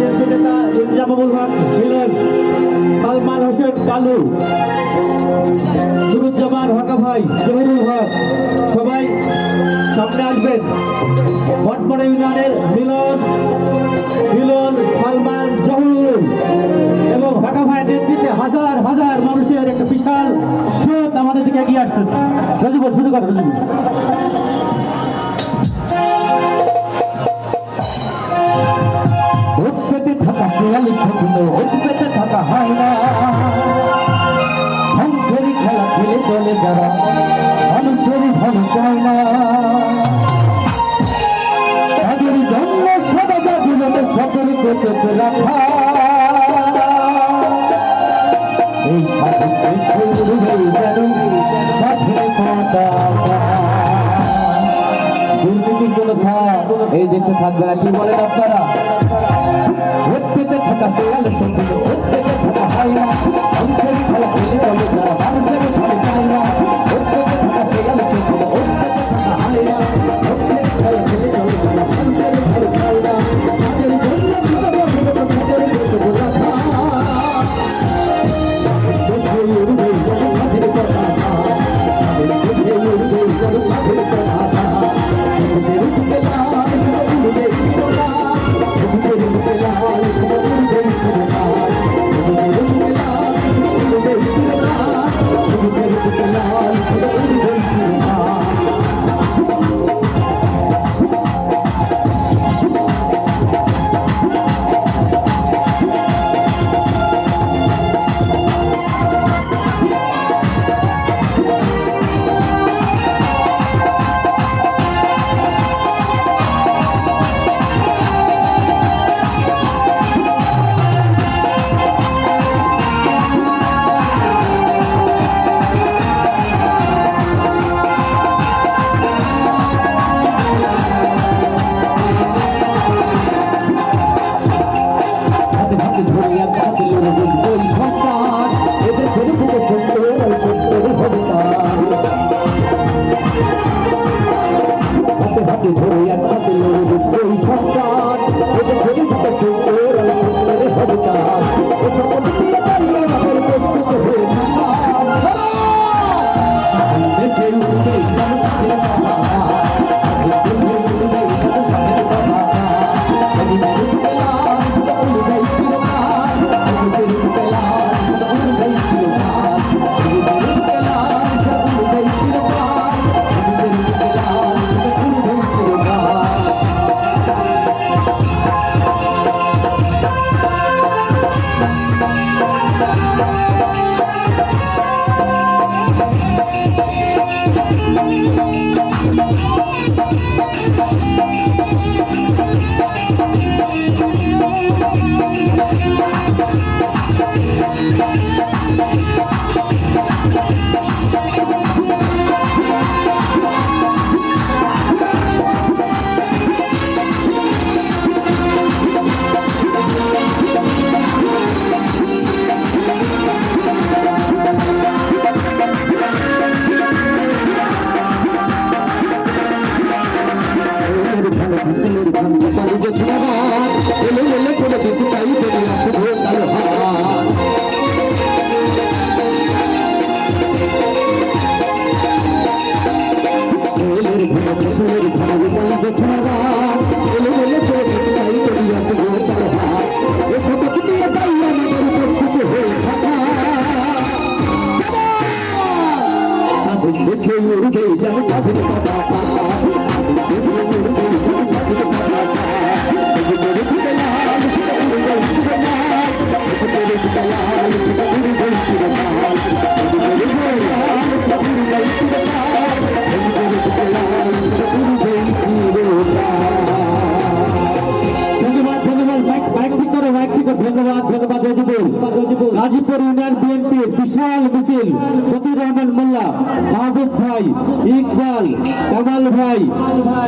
BNP নেতা ইনজামামুল হক মিলন, সালমান হোসেন কালু, নুরুজ্জামান হকা ভাই, জহিরুল হক, সবাই সামনে আসবেন। বটপাড়া ইউনিয়নের মিলন, সালমান, জহিরুল এবং হকা ভাইয়ের নেতৃত্বে হাজার হাজার মানুষের একটা বিশাল স্রোত আমাদের দিকে এগিয়ে আসছে। রাজীবন শুরু কর। রাজীবন পেতে থাকা শিয়ালি স্বপ্ন পেতে থাকা হয় না, ধ্বংসেরই খেলা খেলে চলে যারা মানুষেরই ভালো চায় না। তাদের জন্য সদা জাতিগত সতর্ক চোখে রাখা, এই সাহিত্য শুরু হয়ে যেন স্বাধীন পতাকা। দুর্নীতির কোন এই দেশে থাকবে না, কি বলেন আপনারা? পেতে থাকা শিয়ালি স্বপ্ন পেতে থাকা হয় না, ধ্বংসেরই খেলা খেলে চলে যারা মানুষেরই ভালো চায় না। পেতে থাকা শিয়ালি স্বপ্ন পেতে থাকা হয় না, ধ্বংসেরই খেলা খেলে চলে যারা মানুষেরই ভালো চায় না। তাদের জন্য সতর্ক রাখা, দেশে উড়বে জনসাধের পতাকা, দেশে উড়বে জনসাধের পতাকা। সবুজের বুকে লাল, উড়বে শিরোনাম, সবুজের বুকে লাল, উড়বে শিরোনাম, সবুজের বুকে লাল, উড়বে শিরোনাম, সবুজের বুকে লাল, উড়বে শিরোনাম।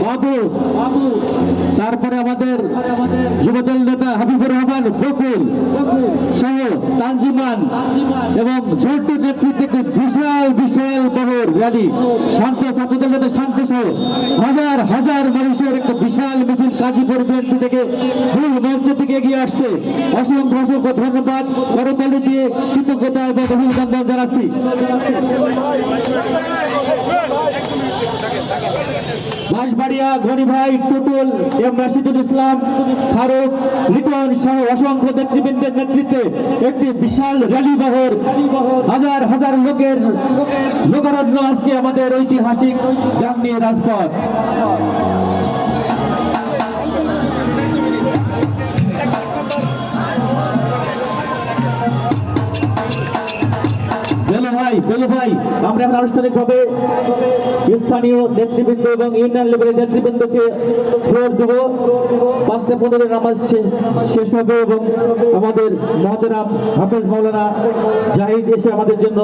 বাবু, তারপরে আমাদের যুবদল নেতা হাবিবুর রহমান বকুল সহ তানজিমান এবং ঝল্টুর নেতৃত্বে একটি বিশাল বহর র্যালি, শান্ত ছাত্রদল নেতা শান্ত সহ হাজার হাজার মানুষের একটা বিশাল মিছিল গাজীপুর বিএনপি থেকে মূল মঞ্চ থেকে এগিয়ে আসছে। অসংখ্য ধন্যবাদ, করতালি দিয়ে কৃতজ্ঞতা এবং অভিনন্দন জানাচ্ছি। বাঁশবাড়িয়া গনি ভাই, টুটুল, এম রাশিদুল ইসলাম, ফারুক, লিটন সহ অসংখ্য নেতৃবৃন্দের নেতৃত্বে একটি বিশাল র্যালি বহর, হাজার হাজার লোকের লোকারণ্য আজকে আমাদের ঐতিহাসিক গাংনী রাজপথ। বেলু ভাই, আমরা এখন আনুষ্ঠানিকভাবে স্থানীয় নেতৃবৃন্দ এবং ইউনিয়ন লেভেলের নেতৃবৃন্দকে ফ্লোর দেব। 5:15 নামাজ শেষ হবে এবং আমাদের মহতেরাম হাফেজ মাওলানা জাহিদ এসে আমাদের জন্য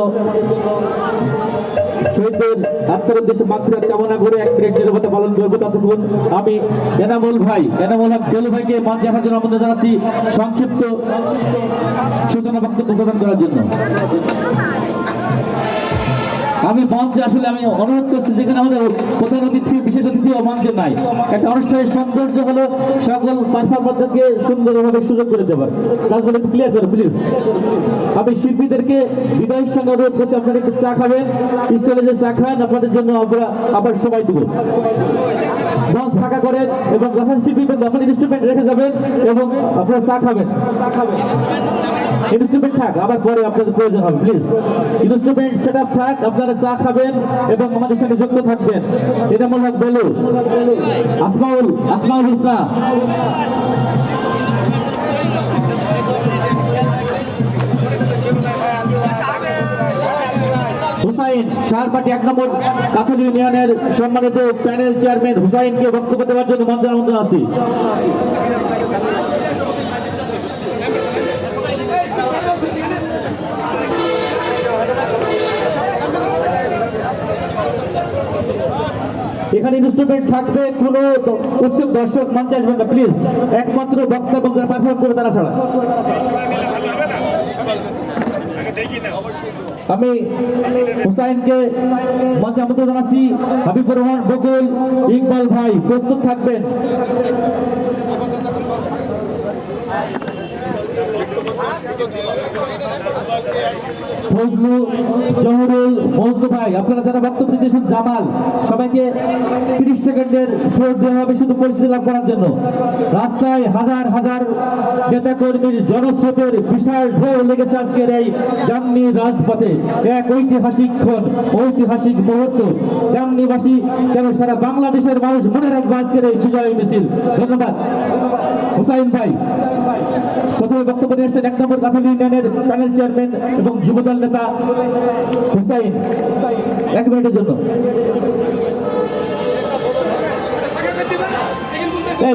শহীদদের আত্মার উদ্দেশ্যে মাগফিরাত কামনা করে 1 মিনিট নীরবতা পালন করবো। ততক্ষণ আমি এনামুল হক বেলু ভাইকে মঞ্চে আসার জন্য আমন্ত্রণ জানাচ্ছি সংক্ষিপ্ত সূচনা বক্তব্য প্রদান করার জন্য। আমি মঞ্চে আসলে আমি অনুরোধ করছি, যেখানে আমাদের প্রধান অতিথি বিশেষ অতিথি ও মঞ্চে নাই, একটা অনুষ্ঠানের সৌন্দর্য হলো সকল পারফরমারদেরকে সুন্দরভাবে সুযোগ করে দেবার। তারপরে একটু ক্লিয়ার করো প্লিজ। আমি শিল্পীদেরকে বিদায়ের সঙ্গে অনুরোধ করছি, আপনারা একটু চা খাবেন, স্টলে যে চা খান আপনাদের জন্য আমরা আবার সময় দেবো। মঞ্চ ফাঁকা করেন এবং গাছের শিল্পীদের আপনার ইনস্ট্রুমেন্ট রেখে যাবেন এবং আপনারা চা খাবেন। ইনস্ট্রুমেন্ট থাক, আবার পরে আপনাদের প্রয়োজন হবে, প্লিজ ইনস্ট্রুমেন্ট সেট আপ থাক, আপনারা চা খাবেন এবং আমাদের সঙ্গে যুক্ত থাকবেন। এটা মনে হয় বেলু, আসমাউল হুসনা, হুসাইন শাহরপাটি 1 নম্বর কাথল ইউনিয়নের সম্মানিত প্যানেল চেয়ারম্যান হুসাইনকে বক্তব্য দেওয়ার জন্য মঞ্চে আমন্ত্রণ আছি। এখানে ইনস্ট্রুমেন্ট থাকবে, কোনো উৎসব দর্শক মঞ্চে আসবেন না প্লিজ, একমাত্র বক্তা এবং যারা পারফর্ম করবে তারা ছাড়া। আমি হুসাইনকে মঞ্চে আমন্ত্রণ জানাচ্ছি। হাবিবুর রহমান বকুল, ইকবাল ভাই প্রস্তুত থাকবেন। ফজলু, জহরুল, মজনু ভাই, আপনারা যারা বক্তব্য দিয়েছেন, জামাল, সবাইকে 30 সেকেন্ডের ফ্লোর দেওয়া হবে শুধু পরিচিতি লাভ করার জন্য। রাস্তায় হাজার হাজার নেতা কর্মীর জনস্রোতের বিশাল ঢেউ লেগেছে আজকের এই গাংনী রাজপথে। এক ঐতিহাসিক ক্ষণ, ঐতিহাসিক মুহূর্ত। গাংনীবাসী কেন সারা বাংলাদেশের মানুষ মনে রাখবে আজকের এই বিজয় মিছিল। ধন্যবাদ। হুসাইন ভাই প্রথমে বক্তব্য নিয়ে এসেছেন 1 নম্বর কাথল ইউনিয়নের প্যানেল চেয়ারম্যান এবং যুবদল নেতা হুসাইন, 1 মিনিটের জন্য।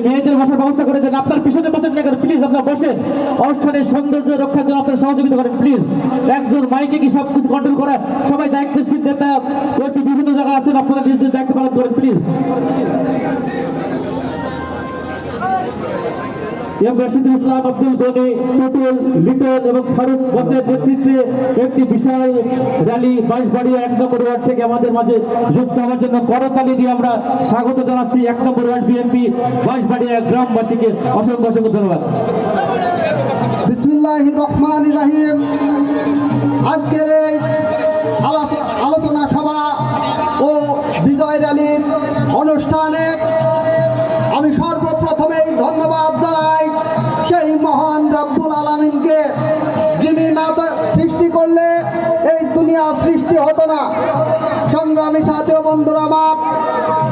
মেয়েদের বসার ব্যবস্থা করে দেন, আপনার পিছনে বসেন না প্লিজ, আপনার বসেন। অনুষ্ঠানের সৌন্দর্য রক্ষার জন্য আপনারা সহযোগিতা করেন প্লিজ। একজন মাইকে কি সবকিছু কন্ট্রোল করা, সবাই দায়িত্বশীল নেতা বিভিন্ন জায়গায় আছেন, আপনারা নিজ নিজ দায়িত্ব পালন করেন প্লিজ। এম রাশিদুল ইসলাম, আব্দুল গনি, টুটুল, লিটন এবং ফারুক বসের নেতৃত্বে একটি বিশাল র্যালি বাঁশবাড়িয়া 1 নম্বর ওয়ার্ড থেকে আমাদের মাঝে যুক্ত হওয়ার জন্য করতালি দিয়ে আমরা স্বাগত জানাচ্ছি 1 নম্বর ওয়ার্ড বিএনপি বাঁশবাড়িয়া গ্রামবাসীকে। অসংখ্য ধন্যবাদ। বিসমিল্লাহির রহমানির রহিম। আজকের এই আলোচনা সভা ও বিজয় র্যালির অনুষ্ঠানে আমি সর্বপ্রথমেই ধন্যবাদ জানাই সেই মহান রব্বুল আলামিনকে, যিনি না সৃষ্টি করলে এই দুনিয়া সৃষ্টি হতো না। সংগ্রামী সাথী ও বন্ধুরা আমার,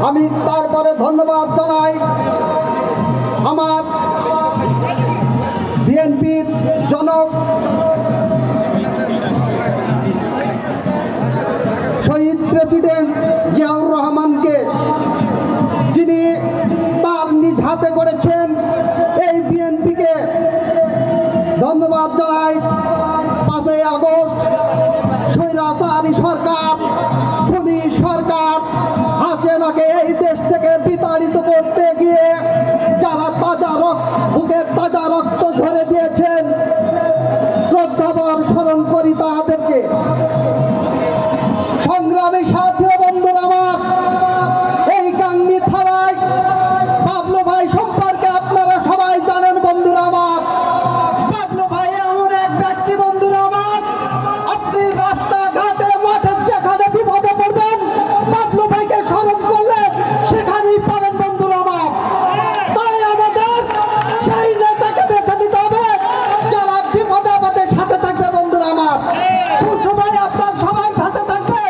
আমি তারপরে ধন্যবাদ জানাই আমার বিএনপির জনক শহীদ প্রেসিডেন্ট জিয়াউর রহমানকে, যিনি তার নিজ হাতে করেছেন এই বিএনপিকে। ধন্যবাদ জানাই 5ই আগস্ট স্বৈরাচারী সরকার, খুনি সরকার হাসিনাকে এই দেশ থেকে বিতাড়িত প্রতিবাদিত করতে গিয়ে যারা বুকের তাজা রক্ত ঝরে দিয়েছেন, শ্রদ্ধাভর স্মরণ করি তাদেরকে। সংগ্রামী সাথী ও বন্ধুরা আমার, এই গাংনী থানায় বাবলু ভাই সম্পর্কে আপনারা সবাই জানেন বন্ধুরা আমার। বাবলু ভাই এমন এক ব্যক্তি বন্ধুরা আমার, আপনি রাস্তাঘাটে মাঠে যেখানে বিপদে পড়বেন, বাবলু ভাইকে স্মরণ করলে সেখানেই পাবেন বন্ধুরা আমার। তাই আমাদের সেই নেতাকে বেছে নিতে হবে যারা বিপদে আপদে সাথে থাকবে বন্ধুরা আমার। সুসময় আপনার সবাই সাথে থাকবে,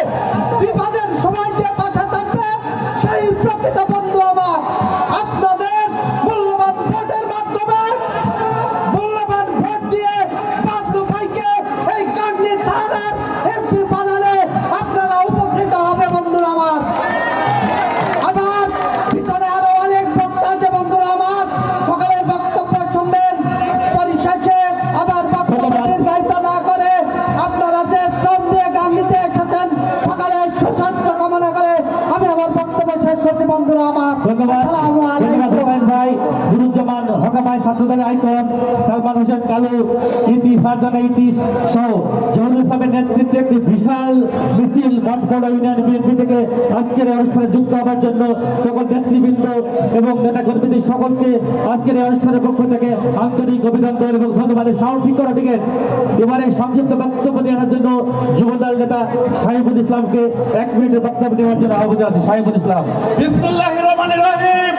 বিপদের সময় যে পাশে থাকবে সেই প্রকৃত বন্ধু আমার। আপনাদের মূল্যবান ভোটের মাধ্যমে, মূল্যবান ভোট দিয়ে বাবলু ভাইকে এই গাংনী থানার এমপি বানালে আপনারা উপকৃত হবে বন্ধুরা আমার। আমার পিছনে আরো অনেক বক্তা আছে বন্ধুরা আমার, সকালের বক্তব্য শুনবেন। পরিশেষে আমার বক্তব্য দীর্ঘায়িত না করে আপনারা যে শ্রম দিয়ে গাংনীতে এসেছেন, সকালের সুস্বাস্থ্য কামনা করে আমি আমার বক্তব্য শেষ করছি বন্ধুরা আমার। ধন্যবাদ আসসালামু ধন্যবাদ আলাইকুম। হোসেন ভাই, নুরুজ্জামান হকামাই ছাত্রদলের আইকন, সালমান হোসেন কালু, ইতি ফারজানা ইতিশ সহ জহুরুল ইসলামের নেতৃত্বে একটি বিশাল মিছিল মঠগড় ইউনিয়ন বিএনপি থেকে আজকের এই অনুষ্ঠানে যুক্ত হওয়ার জন্য সকল নেতৃবৃন্দ এবং নেতা কর্মীদের সকলকে আজকের এই অনুষ্ঠানের পক্ষ থেকে আন্তরিক অভিনন্দন এবং ধন্যবাদ। সাউন্ড ঠিক করা টিকেট। এবারে সংক্ষিপ্ত বক্তব্য দেওয়ার জন্য যুবদল নেতা সাহিবুল ইসলামকে 1 মিনিটের বক্তব্য দেওয়ার জন্য আহ্বান আছে। সাহিবুল ইসলাম। বিসমিল্লাহির রহমানির রহিম।